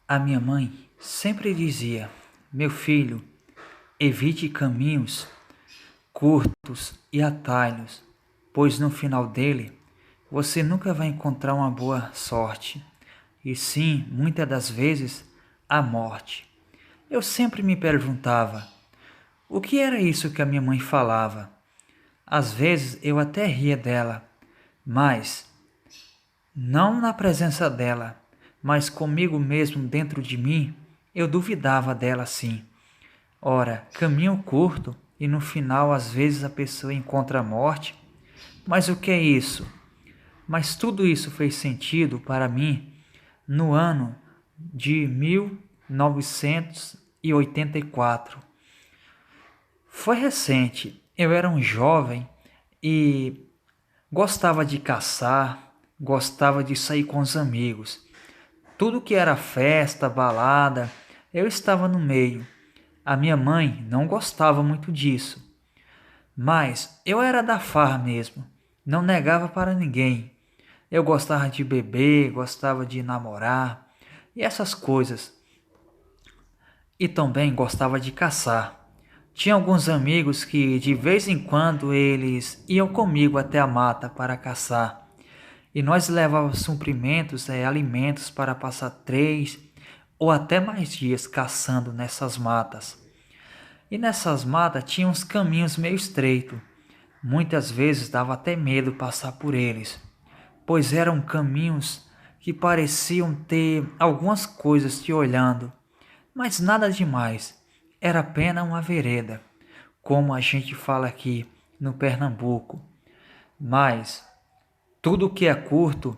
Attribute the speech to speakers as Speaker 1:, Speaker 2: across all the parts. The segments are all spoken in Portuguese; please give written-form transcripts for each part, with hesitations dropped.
Speaker 1: A minha mãe sempre dizia: Meu filho, evite caminhos curtos e atalhos, pois no final dele você nunca vai encontrar uma boa sorte, e sim, muitas das vezes, a morte. Eu sempre me perguntava: o que era isso que a minha mãe falava? Às vezes eu até ria dela, mas não na presença dela, mas comigo mesmo dentro de mim, eu duvidava dela sim. Ora, caminho curto e no final às vezes a pessoa encontra a morte. Mas o que é isso? Mas tudo isso fez sentido para mim no ano de 1984. Foi recente, eu era um jovem e gostava de caçar, gostava de sair com os amigos. Tudo que era festa, balada, eu estava no meio. A minha mãe não gostava muito disso, mas eu era da farra mesmo, não negava para ninguém. Eu gostava de beber, gostava de namorar e essas coisas. E também gostava de caçar. Tinha alguns amigos que de vez em quando eles iam comigo até a mata para caçar. E nós levávamos suprimentos, alimentos para passar 3 ou até mais dias caçando nessas matas. E nessas matas tinha uns caminhos meio estreitos. Muitas vezes dava até medo passar por eles, pois eram caminhos que pareciam ter algumas coisas te olhando, mas nada demais. Era apenas uma vereda, como a gente fala aqui no Pernambuco. Mas tudo que é curto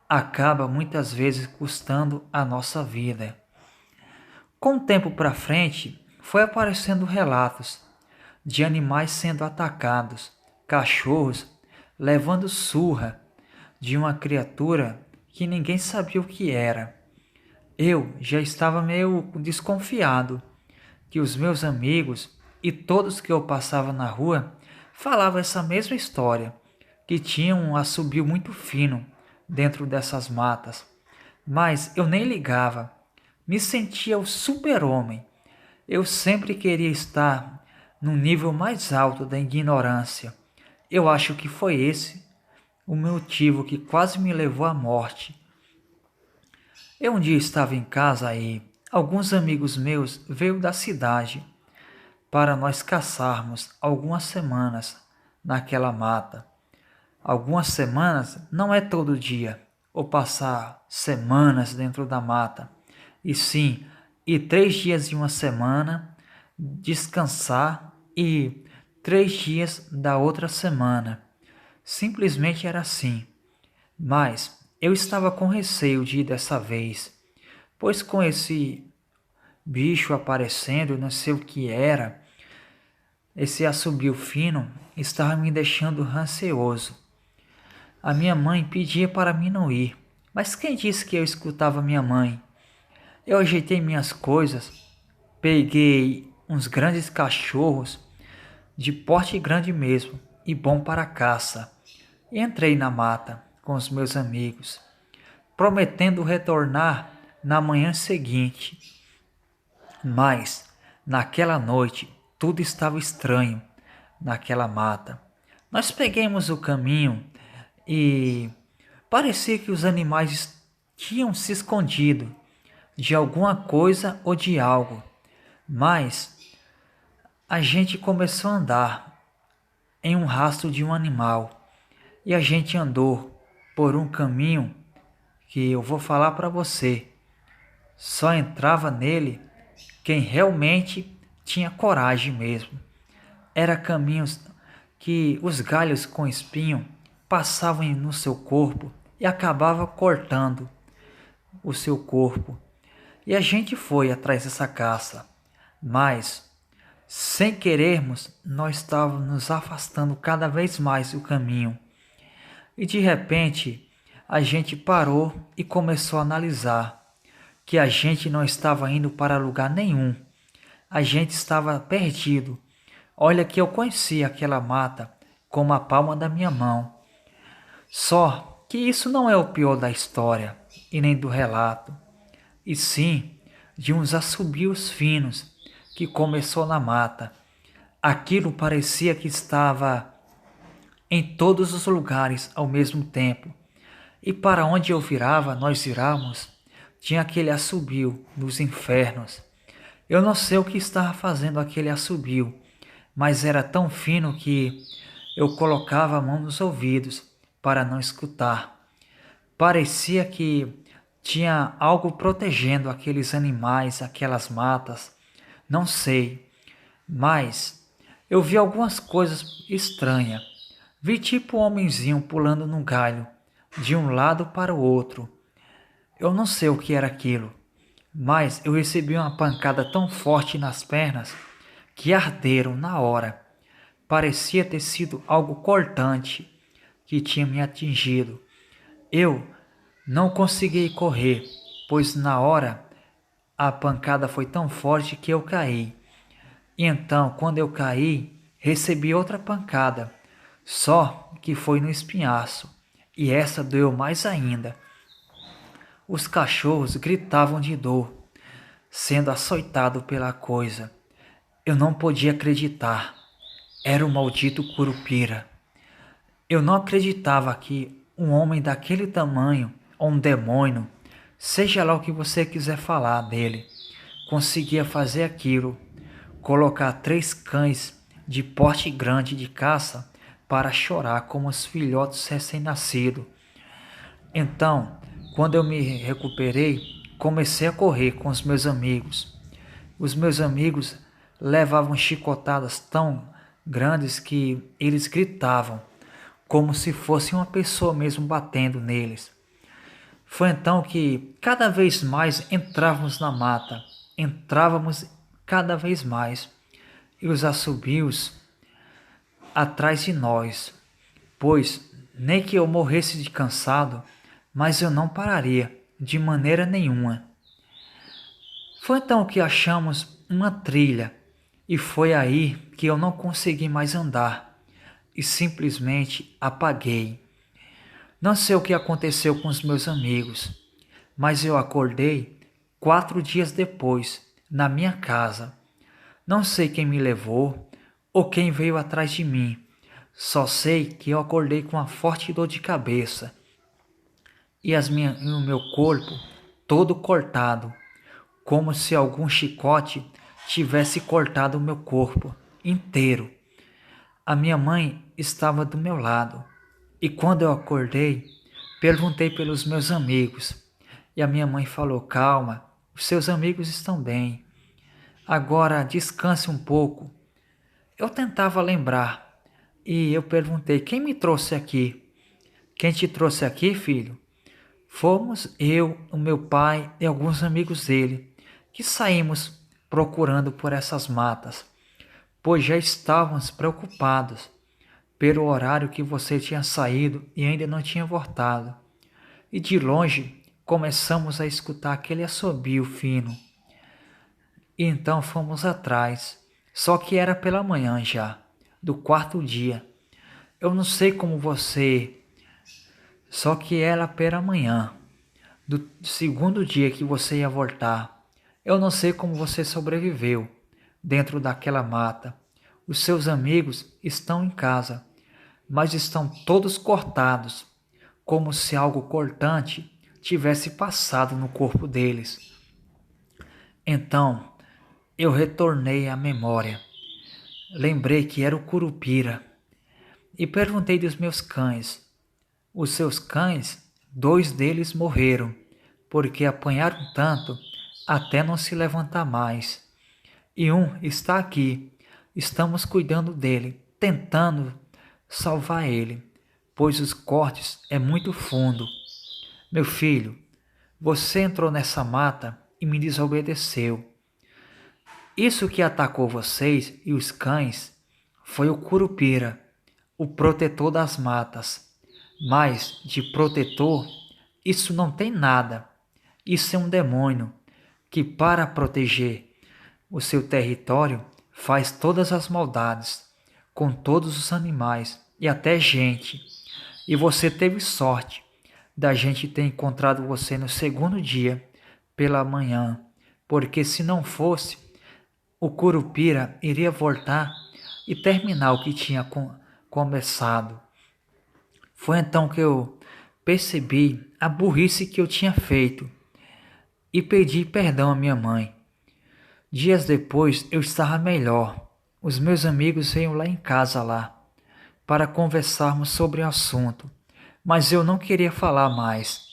Speaker 1: acaba muitas vezes custando a nossa vida. Com o tempo para frente, foi aparecendo relatos de animais sendo atacados, cachorros levando surra de uma criatura que ninguém sabia o que era. Eu já estava meio desconfiado que os meus amigos e todos que eu passava na rua falavam essa mesma história, que tinha um assobio muito fino dentro dessas matas. Mas eu nem ligava, me sentia o super-homem. Eu sempre queria estar no nível mais alto da ignorância. Eu acho que foi esse o motivo que quase me levou à morte. Eu um dia estava em casa e alguns amigos meus veio da cidade para nós caçarmos algumas semanas naquela mata. Algumas semanas não é todo dia, ou passar semanas dentro da mata, e sim, e 3 dias de uma semana, descansar e 3 dias da outra semana. Simplesmente era assim. Mas eu estava com receio de ir dessa vez, pois com esse bicho aparecendo, eu não sei o que era, esse assobio fino estava me deixando receoso. A minha mãe pedia para mim não ir, mas quem disse que eu escutava minha mãe? Eu ajeitei minhas coisas, peguei uns grandes cachorros, de porte grande mesmo, e bom para caça, e entrei na mata com os meus amigos, prometendo retornar na manhã seguinte. Mas, naquela noite, tudo estava estranho naquela mata. Nós pegamos o caminho e parecia que os animais tinham se escondido de alguma coisa ou de algo. Mas a gente começou a andar em um rastro de um animal e a gente andou por um caminho que eu vou falar para você. Só entrava nele quem realmente tinha coragem mesmo. Era caminhos que os galhos com espinho passavam no seu corpo e acabava cortando o seu corpo. E a gente foi atrás dessa caça, mas sem querermos nós estávamos nos afastando cada vez mais do caminho. E de repente a gente parou e começou a analisar que a gente não estava indo para lugar nenhum. A gente estava perdido. Olha que eu conhecia aquela mata como a palma da minha mão. Só que isso não é o pior da história e nem do relato. e sim de uns assobios finos que começou na mata. Aquilo parecia que estava em todos os lugares ao mesmo tempo, e para onde eu virava, nós virávamos, tinha aquele assobio dos infernos. Eu não sei o que estava fazendo aquele assobio, mas era tão fino que eu colocava a mão nos ouvidos para não escutar. Parecia que tinha algo protegendo aqueles animais, aquelas matas. Não sei, mas eu vi algumas coisas estranhas. Vi tipo um homenzinho pulando num galho, de um lado para o outro. Eu não sei o que era aquilo, mas eu recebi uma pancada tão forte nas pernas que arderam na hora. Parecia ter sido algo cortante que tinha me atingido. Eu não consegui correr, pois na hora a pancada foi tão forte que eu caí. E então, quando eu caí, recebi outra pancada, só que foi no espinhaço, e essa doeu mais ainda. Os cachorros gritavam de dor, sendo açoitado pela coisa. Eu não podia acreditar. Era o maldito Curupira. Eu não acreditava que um homem daquele tamanho, ou um demônio, seja lá o que você quiser falar dele, conseguia fazer aquilo, colocar 3 cães de porte grande de caça para chorar como os filhotes recém-nascidos. Então, quando eu me recuperei, comecei a correr com os meus amigos. Os meus amigos levavam chicotadas tão grandes que eles gritavam, como se fosse uma pessoa mesmo batendo neles. Foi então que cada vez mais entrávamos na mata, entrávamos cada vez mais, e os assobios atrás de nós, pois nem que eu morresse de cansado, mas eu não pararia de maneira nenhuma. Foi então que achamos uma trilha, e foi aí que eu não consegui mais andar, e simplesmente apaguei. Não sei o que aconteceu com os meus amigos, mas eu acordei 4 dias depois, na minha casa. Não sei quem me levou ou quem veio atrás de mim. Só sei que eu acordei com uma forte dor de cabeça e o meu corpo todo cortado, como se algum chicote tivesse cortado o meu corpo inteiro. A minha mãe estava do meu lado e quando eu acordei, perguntei pelos meus amigos e a minha mãe falou: "Calma, os seus amigos estão bem. Agora descanse um pouco." Eu tentava lembrar e eu perguntei: "Quem me trouxe aqui?" "Quem te trouxe aqui, filho?" "Fomos eu, o meu pai e alguns amigos dele, que saímos procurando por essas matas, pois já estávamos preocupados pelo horário que você tinha saído e ainda não tinha voltado. E de longe começamos a escutar aquele assobio fino. E então fomos atrás, só que era pela manhã já, do 4º dia. Eu não sei como você, só que era pela manhã, do 2º dia que você ia voltar. Eu não sei como você sobreviveu dentro daquela mata. Os seus amigos estão em casa, mas estão todos cortados, como se algo cortante tivesse passado no corpo deles." Então, eu retornei à memória. Lembrei que era o Curupira e perguntei dos meus cães. Os seus cães, 2 deles morreram, porque apanharam tanto até não se levantar mais. E um está aqui. Estamos cuidando dele, tentando salvar ele, pois os cortes é muito fundo. Meu filho, você entrou nessa mata e me desobedeceu. Isso que atacou vocês e os cães foi o Curupira, o protetor das matas. Mas de protetor, isso não tem nada. Isso é um demônio que, para proteger o seu território, faz todas as maldades com todos os animais e até gente. E você teve sorte da gente ter encontrado você no 2º dia, pela manhã, porque se não fosse, o Curupira iria voltar e terminar o que tinha começado. Foi então que eu percebi a burrice que eu tinha feito e pedi perdão à minha mãe. Dias depois eu estava melhor. Os meus amigos veio lá em casa para conversarmos sobre o assunto, mas eu não queria falar mais.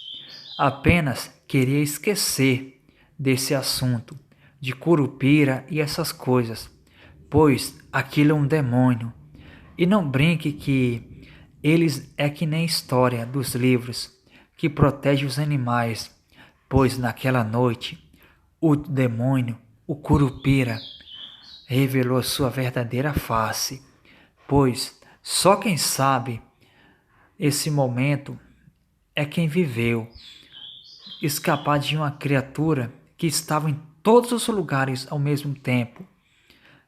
Speaker 1: Apenas queria esquecer desse assunto, de Curupira e essas coisas, pois aquilo é um demônio. E não brinque que eles é que nem história dos livros que protege os animais, pois naquela noite o demônio, o Curupira, revelou sua verdadeira face, pois só quem sabe esse momento é quem viveu escapar de uma criatura que estava em todos os lugares ao mesmo tempo.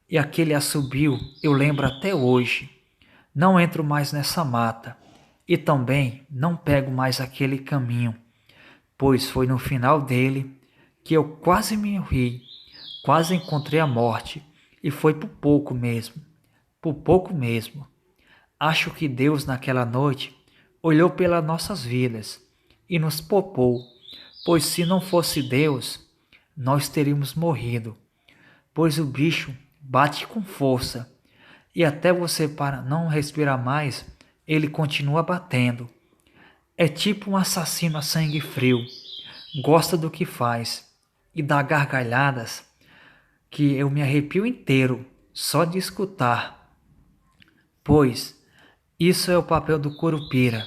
Speaker 1: E aquele assobio eu lembro até hoje. Não entro mais nessa mata e também não pego mais aquele caminho, pois foi no final dele que eu quase me morri, quase encontrei a morte e foi por pouco mesmo. Acho que Deus naquela noite olhou pelas nossas vidas e nos poupou, pois se não fosse Deus, nós teríamos morrido, pois o bicho bate com força e até você para não respirar mais, ele continua batendo. É tipo um assassino a sangue frio, gosta do que faz e dá gargalhadas que eu me arrepio inteiro só de escutar, pois isso é o papel do Curupira.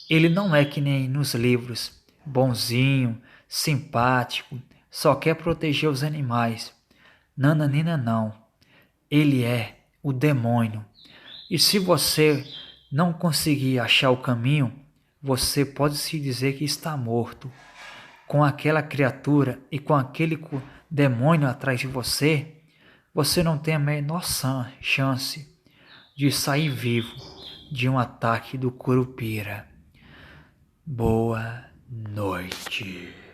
Speaker 1: Ele não é que nem nos livros, bonzinho, simpático, só quer proteger os animais. Nananina não. Ele é o demônio. E se você não conseguir achar o caminho, você pode se dizer que está morto. Com aquela criatura e com aquele demônio atrás de você, você não tem a menor chance de sair vivo de um ataque do Curupira. Boa noite.